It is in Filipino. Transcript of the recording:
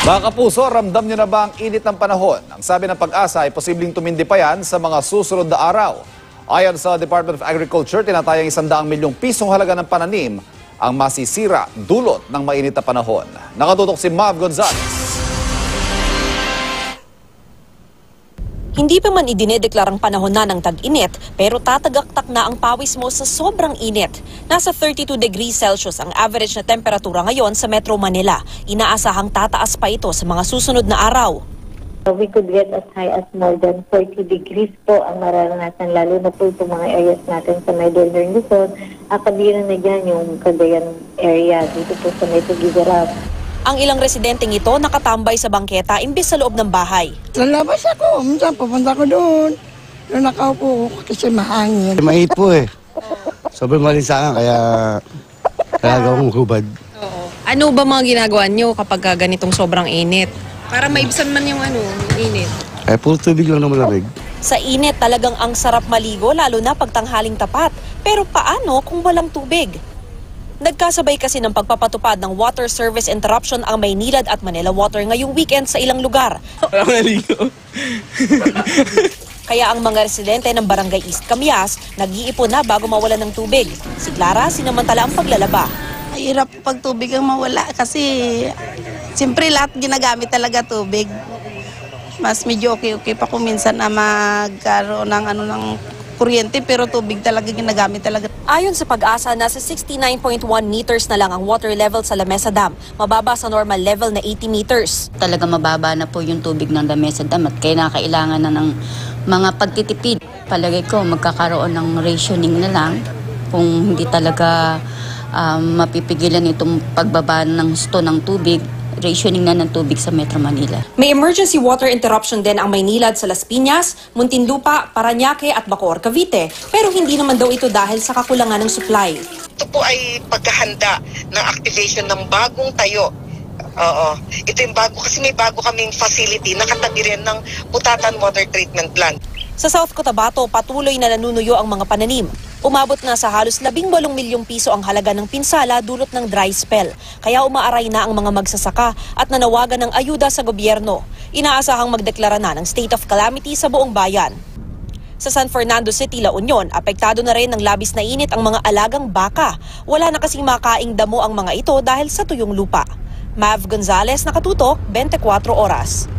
Mga kapuso, ramdam niyo na ba ang init ng panahon? Ang sabi ng Pag-asa ay posibleng tumindi pa yan sa mga susunod na araw. Ayon sa Department of Agriculture, tinatayang 100 milyong pisong halaga ng pananim ang masisira dulot ng mainit na panahon. Nakatutok si Mav Gonzalez. Hindi pa man idinedeklarang panahon na ng tag-init, pero tatagaktak na ang pawis mo sa sobrang init. Nasa 32 degrees Celsius ang average na temperatura ngayon sa Metro Manila. Inaasahang tataas pa ito sa mga susunod na araw. We could get as high as more than 40 degrees po ang mararanasan, lalo na po itong mga areas natin sa may Northern Luzon. Kabilang na dyan yung Cagayan area dito po sa may Tuguegarao. Ang ilang residenteng ito nakatambay sa bangketa imbes sa loob ng bahay. Lalabas ako, minsan pupunta ko doon. Doon nakaupo kasi mahangin. Mainit po eh. Sobrang malinsangan kaya gawang hubad. Oo. Ano ba mga ginagawa nyo kapag ganitong sobrang init? Para maibsan man yung init. Eh, puro tubig lang na malamig. Sa init talagang ang sarap maligo lalo na pagtanghaling tapat. Pero paano kung walang tubig? Nagkasabay kasi ng pagpapatupad ng water service interruption ang Maynilad at Manila Water ngayong weekend sa ilang lugar. Kaya ang mga residente ng Barangay East Camias nag-iipon na bago mawalan ng tubig. Si Clara sinamantala ang paglalaba. Mahirap pag tubig ang mawala kasi siyempre lahat ginagamit talaga tubig. Mas medyo okay pa kung minsan na magkaroon ng kuryente pero tubig talaga ginagamit talaga. Ayon sa Pag-asa, nasa 69.1 meters na lang ang water level sa Lamesa Dam, mababa sa normal level na 80 meters. Talaga mababa na po yung tubig ng Lamesa Dam at kailangan na ng mga pagtitipid. Palagay ko magkakaroon ng rationing na lang kung hindi talaga mapipigilan itong pagbaba ng sto ng tubig. Rationing na ng tubig sa Metro Manila. May emergency water interruption din ang Maynilad sa Las Piñas, Muntinlupa, Parañaque at Bacoor, Cavite. Pero hindi naman daw ito dahil sa kakulangan ng supply. Ito po ay paghahanda ng activation ng bagong tayo. Oo. Ito yung bago kasi may bago kaming facility na katabi rin ng Putatan Water Treatment Plant. Sa South Cotabato, patuloy na nanunuyo ang mga pananim. Umabot na sa halos 18 milyong piso ang halaga ng pinsala dulot ng dry spell. Kaya umaaray na ang mga magsasaka at nanawagan ng ayuda sa gobyerno. Inaasahang magdeklara na ng state of calamity sa buong bayan. Sa San Fernando City, La Union, apektado na rin ng labis na init ang mga alagang baka. Wala na kasing makaing damo ang mga ito dahil sa tuyong lupa. Mav Gonzalez, nakatutok, 24 oras.